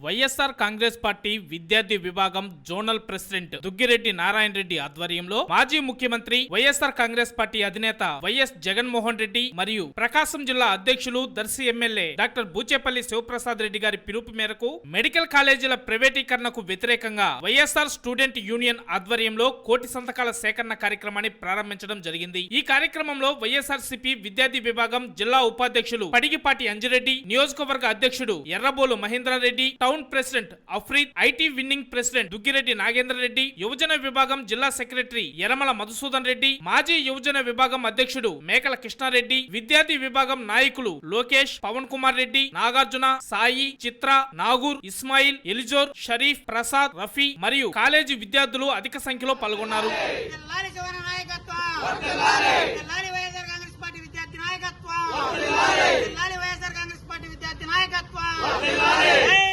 YSR Congress party విద్యార్థి విభాగం zonal president Duggireddy Narayana Reddy ఆధ్వర్యంలో మాజీ ముఖ్యమంత్రి వైఎస్ఆర్ కాంగ్రెస్ పార్టీ అధినేత వైఎస్ జగన్మోహన్ రెడ్డి మరియు ప్రకాశం జిల్లా అధ్యక్షులు దర్శి ఎమ్మెల్యే డాక్టర్ బూచేపల్లి శివప్రసాద్ రెడ్డి గారి పిలుపు మేరకు మెడికల్ కాలేజీల ప్రైవేటీకరణకు వ్యతిరేకంగా వైఎస్ఆర్ స్టూడెంట్ యూనియన్ ఆధ్వర్యంలో కోటి సంతకాల సేకరణ కార్యక్రమాన్ని ప్రారంభించడం జరిగింది। ఈ కార్యక్రమంలో వైఎస్ఆర్సీపీ విద్యార్థి విభాగం జిల్లా ఉపాధ్యక్షులు పడిగిపాటి అంజిరెడ్డి, నియోజకవర్గ అధ్యక్షుడు Errabolu Mahendra Reddy, town president Afreed, IT wing president Duggi Reddy Nagendra Reddy, యువజన విభాగం జిల్లా సెక్రటరీ యరమల మధుసూదన్ రెడ్డి, మాజీ యువజన విభాగం అధ్యక్షుడు మేకల కృష్ణారెడ్డి, విద్యార్థి విభాగం నాయకులు లోకేష్, పవన్ కుమార్ రెడ్డి, నాగార్జున, సాయి, చిత్ర, నాగూర్, ఇస్మాయిల్, ఎలిజోర్, షరీఫ్, ప్రసాద్, రఫీ మరియు కాలేజీ విద్యార్థులు అధిక సంఖ్యలో పాల్గొన్నారు। జై